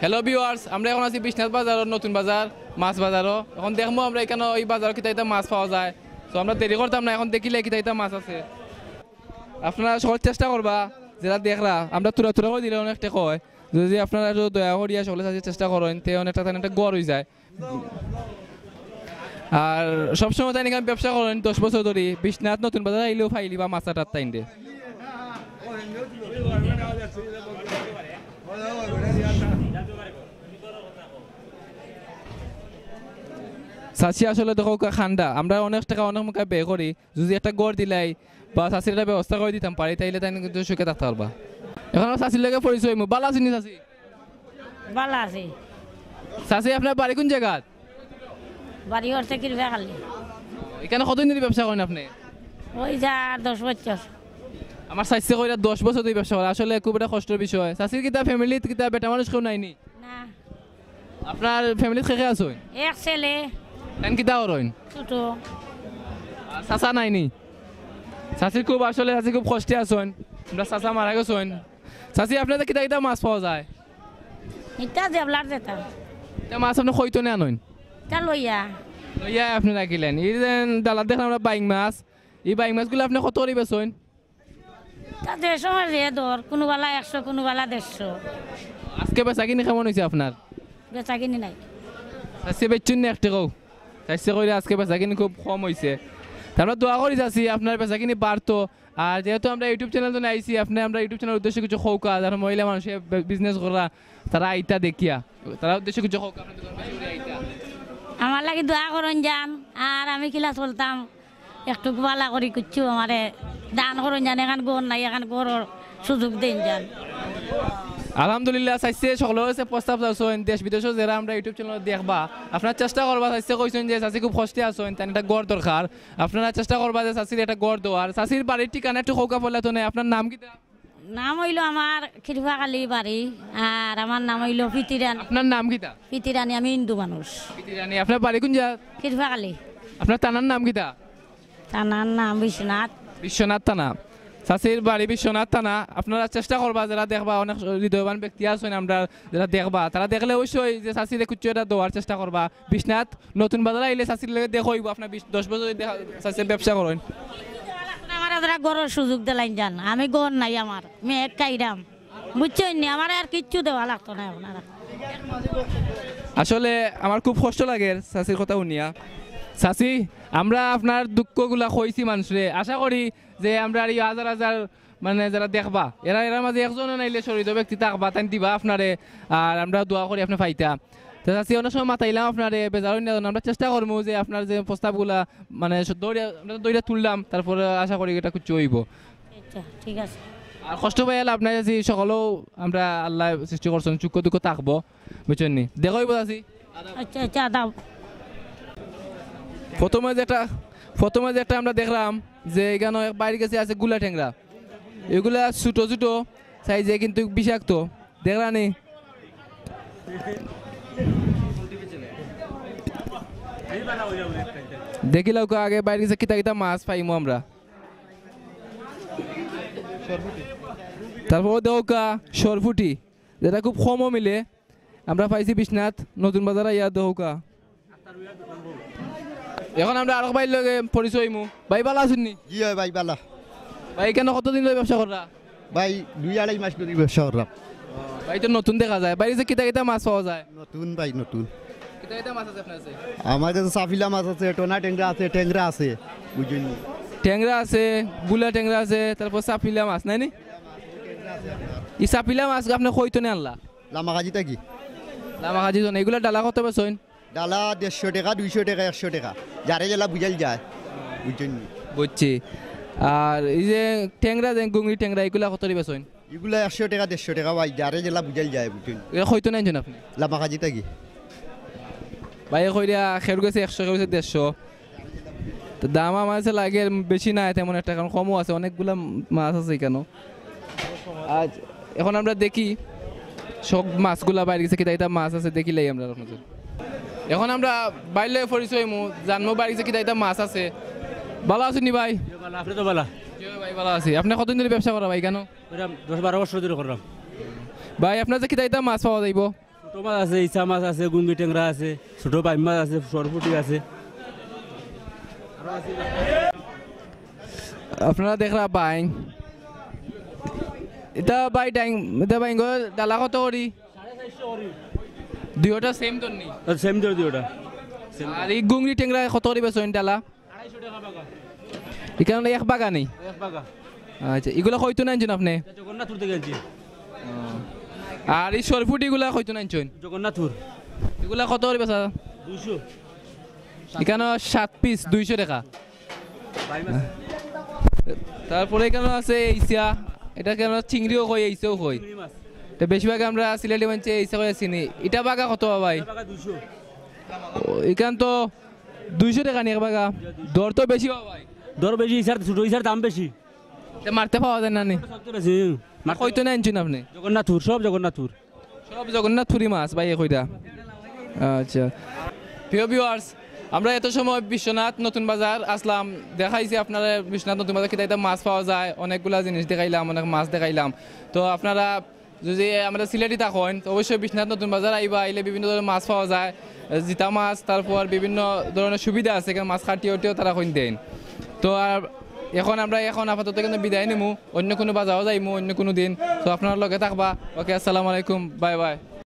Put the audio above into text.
Hello viewers, আমরা এখন আছি বিশ্বনাথ বাজার নতুন বাজার মাছ বাজারও। এখন দেখবো আমরা এখানে এই বাজারে কিতা মাছ পাওয়া যায়। তো আমরা দেরি করতাম না, এখন দেখিলে কিতা মাছ আছে। আপনারা সকল চেষ্টা করবা যেটা দেখরা আমরা তুরা তুরা করে দিলে অনেকটা কয়, যদি আপনারা দয়া করিয়া সকলে চেষ্টা করেন তে অনেকটা একটা গড় হয়ে যায়। আর সবসময় তাই এখানে ব্যবসা করেন 10 বছর ধরে বিশ্বনাথ নতুন বাজার আইলেও ফাইলি বা মাছ আটার টাইম দে। চাষি আসলে দেখো খান্ডা, আমরা অনেক টাকা অনেক মুখে ব্যয় করি, যদি একটা গড় দিলাই বা চাষির একটা ব্যবস্থা করে দিতাম পারি তাইলে তাই কিন্তু সুখে থাকতে পারবা। এখন চাষির লাগে পরিচয় ভালো আছি নি চাষি? ভালো আছি। চাষি আপনার বাড়ি কোন জায়গা? বাড়ি হচ্ছে কিরবা খালি। এখানে কতদিন ধরে ব্যবসা করেন আপনি? ওই যা 10 বছর। আমার চাষি কইরা 10 বছর ধরে ব্যবসা করে, আসলে খুব একটা কষ্টের বিষয়। চাষির কিতা ফ্যামিলিত কিতা বেটা মানুষ কেউ নাইনি? না। আপনার ফ্যামিলিত কে কে আছে? এক ছেলে। এন কিতা করেন? ছোট। চাচা নাইনি? চাষির খুব আসলে চাষি খুব কষ্টে আছেন, আমরা চাচা মারা গেছেন। চাষি আপনাদের কিতা কিতা মাছ পাওয়া যায়? ইটা দেবলার যেতা। এটা মাছ আপনি কইতো না আনেন? তা লইয়া। লইয়া আপনি রাখিলেন। এই যে ডালার দেখলাম আমরা বাইং মাছ, এই বাইং মাছগুলো আপনি কত করে বেচেন? তা 150 রে দর, কোনো বেলা 100, কোনো বেলা 150। আজকে বেচা কিনি কেমন হয়েছে আপনার? বেচা কিনি নাই। চাষি বেচুন না একটা কও? চাষি কইলে আজকে বেচা কিনি খুব কম হয়েছে। আমরা দোয়া করি যাচ্ছি আপনার বেচা কিনি বাড়তো। আর যেহেতু আমরা ইউটিউব চ্যানেল তো আইছি, আপনি আমরা ইউটিউব চ্যানেল উদ্দেশ্যে কিছু খৌকা যারা মহিলা মানুষের বিজনেস করা তারা আইতা দেখিয়া তারা উদ্দেশ্যে কিছু খৌকা আমার লাগে দোয়া করুন যান। আর আমি কিলা চলতাম একটু বালা করি কুচ্ছু আমারে দান করুন যান। এখান গোর নাই, এখান গোর সুযোগ দিন যান। আলহামদুলিল্লাহ চাইছে সকলে হয়েছে প্রস্তাব চাচ্ছেন দেশ বিদেশও যারা আমরা ইউটিউব চ্যানেল দেখবা আপনারা চেষ্টা করবা। চাইছে কইছেন যে চাষি খুব কষ্টে আছেন, তাই একটা গড় দরকার। আপনারা চেষ্টা করবা যে চাষির একটা গড় দেওয়ার। চাষির বাড়ির ঠিকানা একটু খৌকা পড়লে তো নেই। আপনার নাম কিটা? নাম হইল আমার খিরফাকালি বাড়ি, আর আমার নাম হইল পিতিরানি। আপনার নাম কিটা? পিতিরানি, আমি হিন্দু মানুষ। পিতিরানি। আপনার বাড়ি কোন জায়গা? খিরফাকালি। আপনার থানার নাম কিটা? থানার নাম বিশ্বনাথ। বিশ্বনাথ থানা। চাষির বাড়ি বিশ্বনাথ থানা। আপনারা চেষ্টা করবা যারা দেখবা, অনেক হৃদয়বান ব্যক্তি আছেন আমরা যারা দেখবা, তারা দেখলে অবশ্যই যে চাষির কিছু এটা দেওয়ার চেষ্টা করবা। বিশ্বনাথ নতুন বাজার আইলে চাষির লেগে দেখইব আপনার 10 বছর চাষির ব্যবসা করেন। আমার ওরা গড়ের সুযোগ দিলাইন যান। আমি গড় নাই, আমার মেয়ে কাইরাম বুঝছেন নি, আমার আর কিচ্ছু দেওয়া লাগতো না আপনারা। আসলে আমার খুব কষ্ট লাগে চাষির কথা শুনিয়া। চাষি আমরা আপনার দুঃখগুলা কইছি মানুষরে, আশা করি যে আমরা এই হাজার হাজার মানে যারা দেখবা এরা মাঝে একজনও নাইলে শরীর ব্যক্তি থাকবা তাই দিবা আপনারে। আর আমরা দোয়া করি আপনি ফাইতা। তো চাষি অনেক সময় মাতাইলাম আপনারে বেজার না, আমরা চেষ্টা করবো যে আপনার যে প্রস্তাবগুলা মানে দৌড়া তুললাম, তারপরে আশা করি এটা কিছু হইব। ঠিক আছে। আর কষ্ট পাইলে আপনার যে সকলেও আমরা আল্লাহ সৃষ্টি করছেন, চুক্ষ দুঃখ থাকবো বুঝছেন নি। দেখইব চাষি। আচ্ছা আচ্ছা দাও। প্রথমে যেটা আমরা দেখলাম যে এখানে বাইরে কাছে আছে গুলা ঠেংরা, এগুলা ছোটো ছোটো সাইজে কিন্তু বিষাক্ত। দেখলানি দেখিলাম আগে বাইরে কাছে কিতা কিতা মাছ পাইমো আমরা। তারপর দেওকা সরফুটি যেটা খুব কমও মিলে আমরা পাইছি বিশ্বনাথ নতুন বাজার ইয়া দেওকা। এখন আমরা আরো ভাই লগে পরিচয় মু ভাই ভালো আছেন নি? জি ভাই ভালো। ভাই কেন কতদিন ধরে ব্যবসা করা? ভাই 2-2.5 মাস ধরে ব্যবসা করলাম। ভাই তো নতুন দেখা যায়, বাইরে যে কিতা কিতা মাছ পাওয়া যায়? নতুন ভাই নতুন। কিতা কিতা মাছ আছে আপনার কাছে? আমার কাছে সাফিলা মাছ আছে, টোনা ট্যাংরা আছে, ট্যাংরা আছে বুঝুন। ট্যাংরা আছে, বুলা ট্যাংরা আছে, তারপর সাপিলা মাছ নাই নি? এই সাপিলা মাছ আপনি কইতো না আল্লাহ? লামাকাজি থাকি। লামাকাজি জন এগুলা ডালা কত বেচেন? ডালা 150 টাকা, 200 টাকা, 100 টাকা, যারে জেলা বুঝাল যায় বুঝুন। বুঝছি। আর এই যে ট্যাংরা যে গুঙ্গি ট্যাংরা এগুলা কত বেচেন? এগুলা 100 টাকা, 150 টাকা ভাই, যারে জেলা বুঝাল যায় বুঝুন। এটা কইতো না জানেন আপনি? লামাকাজি থাকি। ভাই কইরা খের গেছে 100, খের গেছে 150। তো দাম আমার কাছে লাগে বেশি না তেমন একটা, কারণ কমও আছে, অনেকগুলা মাছ আছে কেন। আজ এখন আমরা দেখি সব মাছগুলা বাইরে গেছে কিতা কিতা মাছ আছে দেখিলাই আমরা। এখন আমরা বাইরে পরিচয় জানবো বাইরে গেছে কিতা কিতা মাছ আছে। ভালো আছেন নি ভাই? আপনি তো ভালো। ভাই ভালো আছি। আপনি কতদিন ধরে ব্যবসা করা ভাই কেন? 10-12 বছর ধরে করলাম। ভাই আপনার যে কিতা মাছ পাওয়া যাইব? ছোট মাছ আছে, ইচা মাছ আছে, গুঙ্গি ট্যাংরা আছে, ছোট বাইম মাছ আছে, সরপুটি আছে। আপনারা দেখরা বাইং এটা বাই ডাইং এটা বাইং ডালা কত করি? 450 দুইটা সেম তো নি? সেম দর দিওটা। আর এই গুংরি টেংরা কত করি বেচেন ডালা? 250 টাকা বাগা। এখানে এক বাগা নেই? এক বাগা। আচ্ছা এগুলা কইতো নাইছেন আপনি? জগন্নাথপুর থেকে আনছি। আর এই সরফুটি গুলা কইতো নাইছেন? জগন্নাথপুর। এগুলা কত করে বেচা? 200। এখানে 7 পিস 200 টাকা। তারপরে এখানে আছে ইসা, এটা কেন চিংড়িও কই ইসাও কই। এটা বেশিরভাগ আমরা সিলেটি মানছে ইসা কই চিনি। এটা বাগা কত ভাই? বাগা 200। এখান তো 200 টাকা নি এক বাগা। দর তো বেশি ভাই। দর বেশি, ইসার ছোট ইসার দাম বেশি। এটা মারতে পাওয়া যায় না নি? কইতো না আনছেন আপনি? জগন্নাথপুর, সব জগন্নাথপুর। সব জগন্নাথপুরি মাছ ভাই কইটা। আচ্ছা প্রিয় ভিউয়ার্স, আমরা এত সময় বিশ্বনাথ নতুন বাজার আসলাম, দেখাইছি আপনারা বিশ্বনাথ নতুন বাজার কিতা মাছ পাওয়া যায়, অনেকগুলা জিনিস দেখাইলাম, অনেক মাছ দেখাইলাম। তো আপনারা যদি আমরা সিলেটি থাকেন তো অবশ্যই বিশ্বনাথ নতুন বাজার আইবা, আইলে বিভিন্ন ধরনের মাছ পাওয়া যায়, জিতা মাছ, তারপর বিভিন্ন ধরনের সুবিধা আছে, এখানে মাছ খাটিয়েও তারা কইন দেন। তো আর এখন আমরা আপাতত কিন্তু বিদায় নিমু, অন্য কোনো বাজারও যাইমু অন্য কোনো দিন। তো আপনার লগে থাকবা। ওকে, আসসালামু আলাইকুম, বাই বাই।